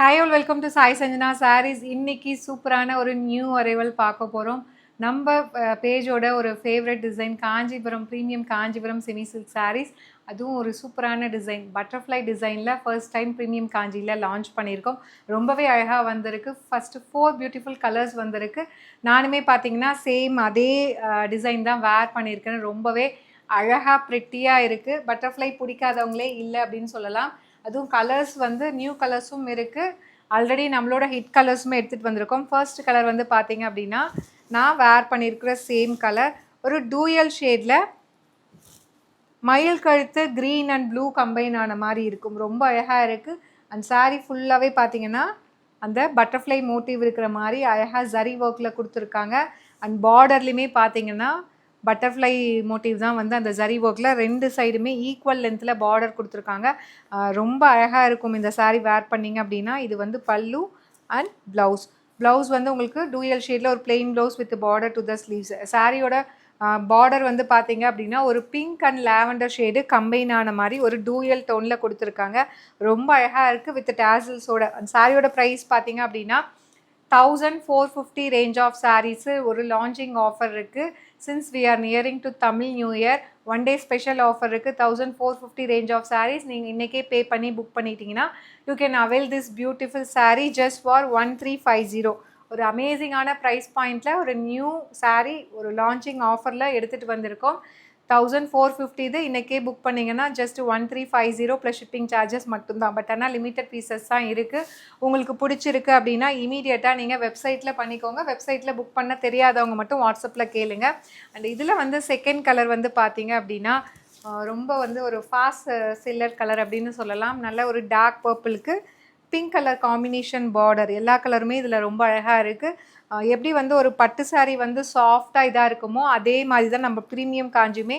Hi all welcome to Sai Sanjana sarees. இன்னைக்கு சூப்பரான ஒரு நியூ அரைவல் பார்க்க போகிறோம். நம்ம பேஜோட ஒரு favourite design Kanchipuram premium Kanchipuram semi silk sarees. அதுவும் ஒரு சூப்பரான டிசைன் பட்டர்ஃப்ளை டிசைனில் ஃபர்ஸ்ட் டைம் ப்ரீமியம் காஞ்சியில் லான்ச் பண்ணியிருக்கோம். ரொம்பவே அழகாக வந்திருக்கு. ஃபஸ்ட்டு 4 பியூட்டிஃபுல் கலர்ஸ் வந்திருக்கு. நானுமே பார்த்தீங்கன்னா சேம் அதே டிசைன் தான் வேர் பண்ணியிருக்கேன். ரொம்பவே அழகாக ப்ரிட்டியாக இருக்குது. பட்டர்ஃப்ளை பிடிக்காதவங்களே இல்லை அப்படின்னு சொல்லலாம். அதுவும் கலர்ஸ் வந்து நியூ கலர்ஸும் இருக்குது. ஆல்ரெடி நம்மளோட ஹிட் கலர்ஸுமே எடுத்துகிட்டு வந்திருக்கோம். ஃபர்ஸ்ட் கலர் வந்து பார்த்தீங்க அப்படின்னா நான் வேர் பண்ணியிருக்கிற சேம் கலர் ஒரு டூயல் ஷேடில் மயில் கழுத்து க்ரீன் அண்ட் ப்ளூ கம்பைன் ஆன மாதிரி இருக்கும். ரொம்ப அழகாக இருக்குது. அண்ட் சாரீ ஃபுல்லாகவே பார்த்தீங்கன்னா அந்த பட்டர்ஃப்ளை மோட்டிவ் இருக்கிற மாதிரி அழகாக ஜரி ஒர்க்கில் கொடுத்துருக்காங்க. அண்ட் பார்டர்லேயுமே பார்த்தீங்கன்னா பட்டர்ஃப்ளை மோட்டிவ் தான் வந்து அந்த ஜரி ஒர்க்கில் 2 சைடுமே ஈக்குவல் லென்த்தில் பார்டர் கொடுத்துருக்காங்க. ரொம்ப அழகாக இருக்கும் இந்த சாரீ வேர் பண்ணிங்க அப்படின்னா. இது வந்து பல்லு அண்ட் ப்ளவுஸ் வந்து உங்களுக்கு டூயல் ஷேடில் ஒரு plain blouse with border to the sleeves. சாரியோட பார்டர் வந்து பார்த்தீங்க அப்படின்னா ஒரு pink and lavender shade combine ஆன மாதிரி ஒரு டூயல் டோனில் கொடுத்துருக்காங்க. ரொம்ப அழகாக இருக்குது வித் டேசல்ஸோட. அந்த சாரியோட ப்ரைஸ் பார்த்தீங்க அப்படின்னா 1450 ரேஞ்ச் ஆஃப் சாரீஸு ஒரு லான்ச்சிங் ஆஃபர் இருக்குது. Since we are nearing to Tamil new year 1 day special offer இருக்குது. 1450 ரேஞ்ச் ஆஃப் சாரீஸ் நீங்கள் இன்றைக்கே பே பண்ணி புக் பண்ணிட்டீங்கன்னா you can avail this beautiful sari just for 1350. ஒரு அமேசிங்கான ப்ரைஸ் பாயிண்டில் ஒரு நியூ சாரீ ஒரு லான்ச்சிங் ஆஃபரில் எடுத்துகிட்டு வந்திருக்கோம். 1450 இது இன்றைக்கே புக் பண்ணிங்கன்னா ஜஸ்ட் 1350 ப்ளஸ் ஷிப்பிங் சார்ஜஸ் மட்டும்தான். பட் ஆனால் லிமிட்டட் பீசஸ் தான் இருக்குது. உங்களுக்கு பிடிச்சிருக்கு அப்படின்னா இமீடியட்டாக நீங்கள் வெப்சைட்டில் பண்ணிக்கோங்க. வெப்சைட்டில் புக் பண்ண தெரியாதவங்க மட்டும் வாட்ஸ்அப்பில் கேளுங்க. அண்ட் இதில் வந்து செகண்ட் கலர் வந்து பார்த்தீங்க அப்படின்னா ரொம்ப வந்து ஒரு ஃபாஸ்ட் சில்லர் கலர் அப்படின்னு சொல்லலாம். நல்ல ஒரு டார்க் பர்பிளுக்கு பிங்க் கலர் காம்பினேஷன் பார்டர். எல்லா கலருமே இதில் ரொம்ப அழகாக இருக்குது. எப்படி வந்து ஒரு பட்டு சாரீ வந்து சாஃப்டாக இதாக இருக்குமோ அதே மாதிரி தான் நம்ம ப்ரீமியம் காஞ்சியுமே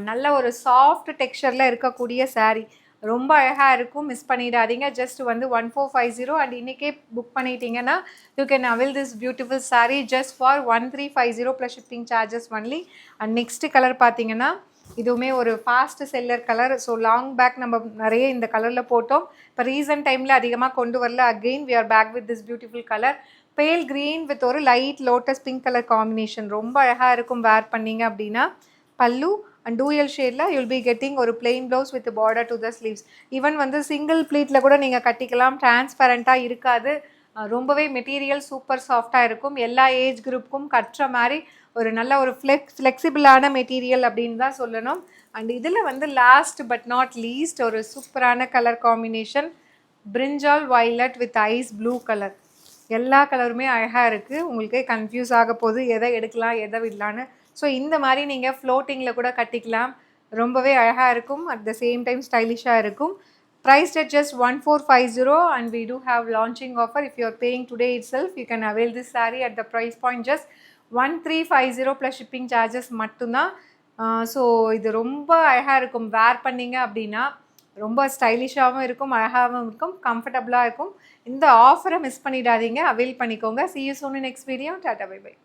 நல்ல ஒரு சாஃப்ட் டெக்ஸ்சரில் இருக்கக்கூடிய சாரீ. ரொம்ப அழகாக இருக்கும். மிஸ் பண்ணிடாதீங்க. ஜஸ்ட் வந்து 1450 அண்ட் இன்றைக்கே புக் பண்ணிட்டீங்கன்னா you can avail this beautiful sari just for 1350 plus shipping charges only. And next colour பார்த்தீங்கன்னா இதுவுமே ஒரு fast seller colour. So long back நம்ம நிறைய இந்த கலரில் போட்டோம். இப்போ ரீசன்ட் டைமில் அதிகமாக கொண்டு வரல. Again we are back with this beautiful colour pale green with ஒரு light lotus pink colour combination. ரொம்ப அழகாக இருக்கும் வேர் பண்ணிங்க அப்படின்னா. பல்லு அண்ட் டூயல் ஷேடில் யூல் பி கெட்டிங் ஒரு plain blouse with border to the sleeves. Even வந்து சிங்கிள் ப்ளீட்டில் கூட நீங்கள் கட்டிக்கலாம். டிரான்ஸ்பரண்ட்டாக இருக்காது. ரொம்பவே மெட்டீரியல் சூப்பர் சாஃப்டாக இருக்கும். எல்லா ஏஜ் குரூப்புக்கும் கட்டுற மாதிரி ஒரு நல்ல ஒரு ஃப்ளெக்சிபிளான மெட்டீரியல் அப்படின்னு தான் சொல்லணும். அண்ட் இதில் வந்து லாஸ்ட் பட் நாட் லீஸ்ட் ஒரு சூப்பரான கலர் காம்பினேஷன் பிரிஞ்சால் violet with ice blue colour. எல்லா கலருமே அழகாக இருக்குது. உங்களுக்கு கன்ஃபியூஸ் ஆக போகுது எதை எடுக்கலாம் எதை விடலான்னு. ஸோ இந்த மாதிரி நீங்கள் ஃப்ளோட்டிங்கில் கூட கட்டிக்கலாம். ரொம்பவே அழகாக இருக்கும். அட் த சேம் டைம் ஸ்டைலிஷாக இருக்கும். Priced at just 1450 and we do have launching offer. If you are paying today itself, you can avail this saree at the price point just 1350 plus shipping charges மட்டும்தான். So இது ரொம்ப அழகாக இருக்கும். Wear பண்ணிங்க அப்படின்னா ரொம்ப ஸ்டைலிஷாகவும் இருக்கும், அழகாகவும் இருக்கும், கம்ஃபர்டபுளாக இருக்கும். இந்த ஆஃபரை மிஸ் பண்ணிடாதீங்க. அவைல் பண்ணிக்கோங்க. See you soon in next video. Tata, bye bye.